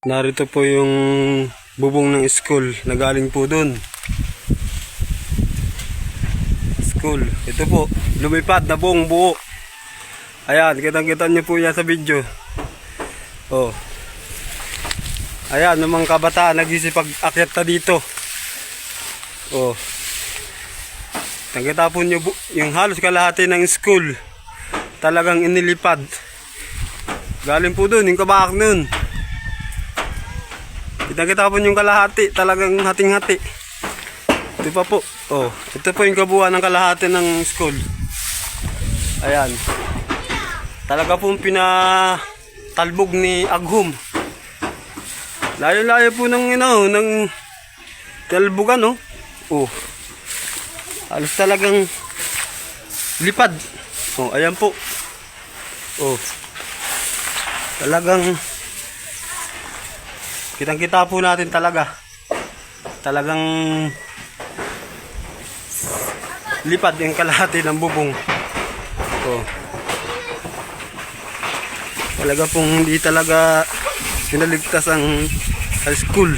Narito po yung bubong ng school na galing po dun. School. Ito po, lumipad na buong buo. Ayan, kitang-kita nyo po yan sa video. Oh. Ayan, ng mga kabataan nagsisipag-akyat na dito. Oh. Nakita po nyo yung halos kalahati ng school. Talagang inilipad. Galing po dun, yung kabahak nun. Kita-kita po yung kalahati, talagang hating-hati. Ito pa po. Oh, ito po yung kabuuan ng kalahati ng school. Ayan. Talaga pong pinatalbog ni Aghum. Layo-layo po ng talbugan, no? Oh. Halos talagang lipad. Oh, ayan po. Oh. Talagang kitang-kita po natin talaga. Talagang lipad yung kalahati ng bubong. Oh. Talaga pong hindi talaga pinaligtas ang high school.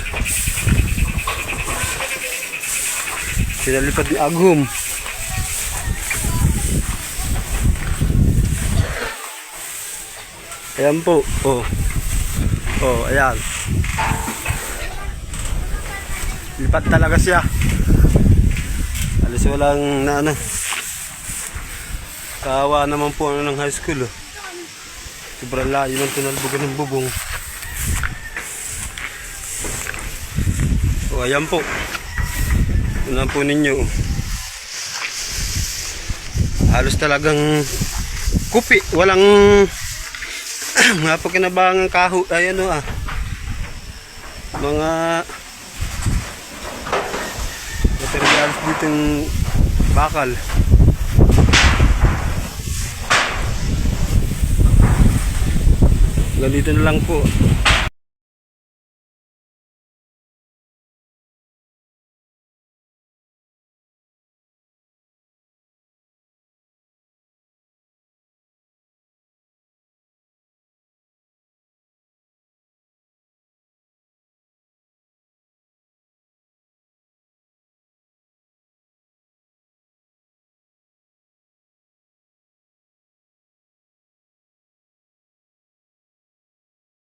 Pinalipad ni Aghum. Ayan po. Oh. Oh, ayan. Lipat talaga siya. Alis walang na ano. Kawa naman po ng high school. Oh. Sobrang layo ng tinalbugan ng bubong. Oh, ayan po. Tingnan po ninyo. Halos talagang kupi. Walang mga pagkinabangang kaho. Ayan o mga materials dito yung bakal. Ganito na lang po.